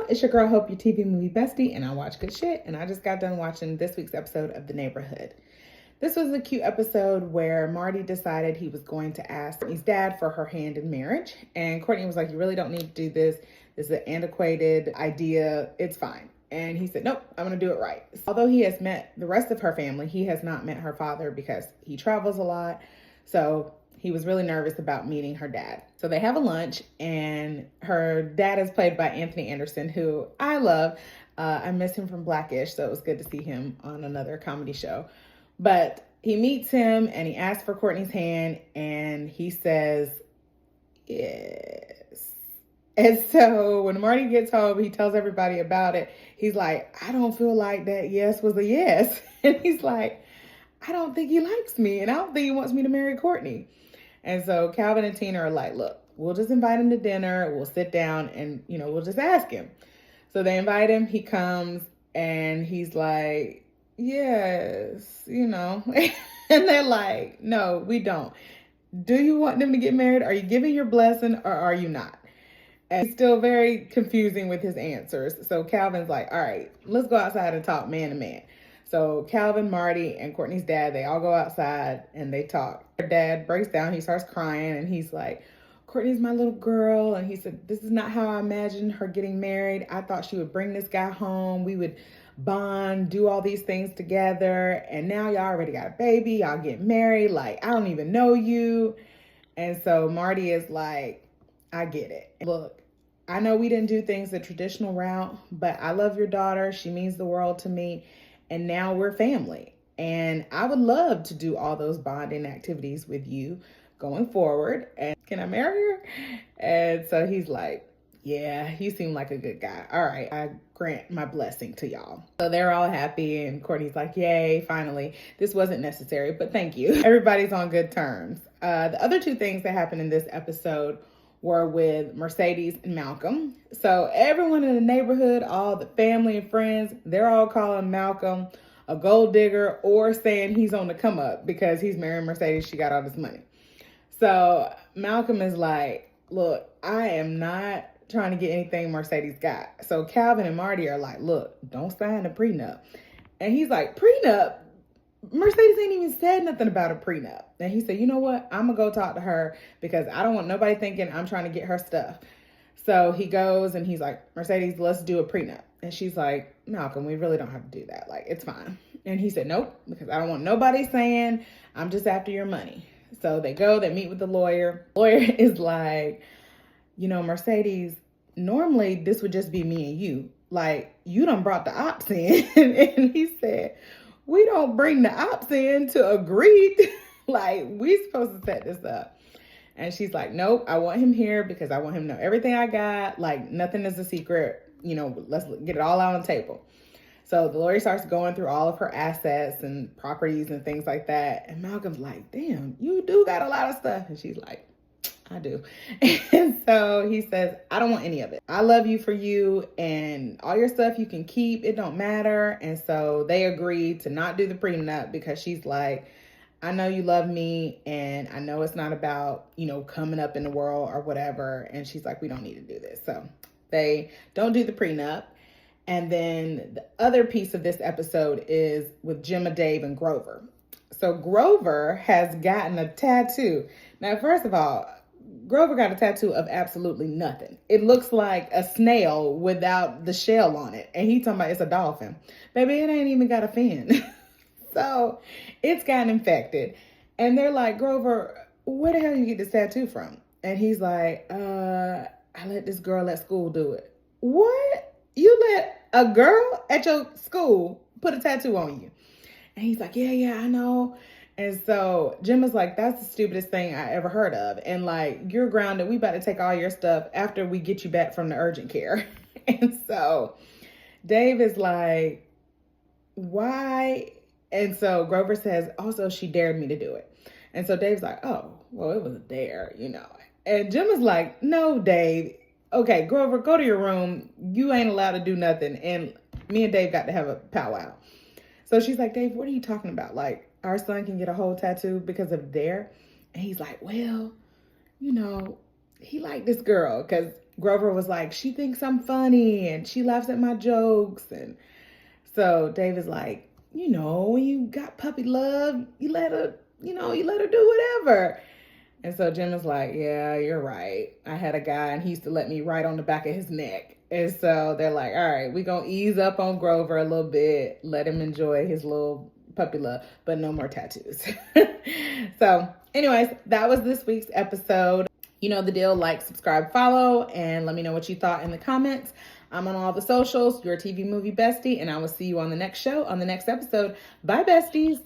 y'all, it's your girl Hope, your TV movie bestie, and I watch good shit. And I just got done watching this week's episode of The Neighborhood. This was a cute episode where Marty decided he was going to ask Courtney's dad for her hand in marriage. And Courtney was like, you really don't need to do this. This is an antiquated idea. It's fine. And he said, nope, I'm going to do it right. Although he has met the rest of her family, he has not met her father because he travels a lot. So he was really nervous about meeting her dad. So they have a lunch, and her dad is played by Anthony Anderson, who I love. I miss him from Blackish, so it was good to see him on another comedy show. But he meets him, and he asks for Courtney's hand, and he says, yes. And so when Marty gets home, he tells everybody about it. He's like, I don't feel like that yes was a yes. And he's like, I don't think he likes me, and I don't think he wants me to marry Courtney. And so Calvin and Tina are like, look, we'll just invite him to dinner. We'll sit down and, we'll just ask him. So they invite him. He comes and he's like, yes, And they're like, no, we don't. Do you want them to get married? Are you giving your blessing or are you not? And he's still very confusing with his answers. So Calvin's like, all right, let's go outside and talk man to man. So Calvin, Marty, and Courtney's dad, they all go outside and they talk. Her dad breaks down. He starts crying and he's like, Courtney's my little girl. And he said, this is not how I imagined her getting married. I thought she would bring this guy home. We would bond, do all these things together. And now y'all already got a baby. Y'all get married. Like, I don't even know you. And so Marty is like, I get it. Look, I know we didn't do things the traditional route, but I love your daughter. She means the world to me. And now we're family. And I would love to do all those bonding activities with you going forward. And can I marry her? And so he's like, yeah, you seem like a good guy. All right, I grant my blessing to y'all. So they're all happy. And Courtney's like, yay, finally. This wasn't necessary, but thank you. Everybody's on good terms. The other two things that happened in this episode were with Mercedes and Malcolm. So everyone in the neighborhood, all the family and friends, they're all calling Malcolm a gold digger or saying he's on the come up because he's marrying Mercedes. She got all this money. So Malcolm is like, look, I am not trying to get anything Mercedes got. So Calvin and Marty are like, look, don't sign a prenup. And he's like, prenup? Mercedes ain't even said nothing about a prenup. And he said, you know what? I'm going to go talk to her because I don't want nobody thinking I'm trying to get her stuff. So he goes and he's like, Mercedes, let's do a prenup. And she's like, Malcolm, we really don't have to do that. Like, it's fine. And he said, nope, because I don't want nobody saying I'm just after your money. So they go, they meet with the lawyer. The lawyer is like, Mercedes, normally this would just be me and you. Like, you done brought the ops in. And he said, we don't bring the ops in to agree. Like, we supposed to set this up. And she's like, nope, I want him here because I want him to know everything I got. Like, nothing is a secret. Let's get it all out on the table. So the lawyer starts going through all of her assets and properties and things like that. And Malcolm's like, damn, you do got a lot of stuff. And she's like, I do. And so he says, I don't want any of it. I love you for you, and all your stuff you can keep. It don't matter. And so they agreed to not do the prenup because she's like, I know you love me, and I know it's not about, coming up in the world or whatever. And she's like, we don't need to do this. So they don't do the prenup. And then the other piece of this episode is with Gemma, Dave, and Grover. So Grover has gotten a tattoo. Now, first of all, Grover got a tattoo of absolutely nothing. It looks like a snail without the shell on it. And he talking about it's a dolphin. Baby, it ain't even got a fin. So it's gotten infected. And they're like, Grover, where the hell you get this tattoo from? And he's like, I let this girl at school do it. What? You let a girl at your school put a tattoo on you? And he's like, yeah, I know. And so Gemma's like, that's the stupidest thing I ever heard of. And like, you're grounded. We about to take all your stuff after we get you back from the urgent care. And so Dave is like, why? And so Grover says, also, she dared me to do it. And so Dave's like, oh, well, it was a dare, And Gemma's like, no, Dave. Okay, Grover, go to your room. You ain't allowed to do nothing. And me and Dave got to have a powwow. So she's like, Dave, what are you talking about? Like, our son can get a whole tattoo because of dare? And he's like, well, he liked this girl because Grover was like, she thinks I'm funny and she laughs at my jokes. And so Dave is like, when you got puppy love, you let her do whatever. And so Jim is like, yeah, you're right. I had a guy and he used to let me right on the back of his neck. And so they're like, all right, we're going to ease up on Grover a little bit, let him enjoy his little puppy love, but no more tattoos. So anyways, that was this week's episode. You know the deal, like, subscribe, follow, and let me know what you thought in the comments. I'm on all the socials, your TV Movie Bestie, and I will see you on the next show, on the next episode. Bye, besties.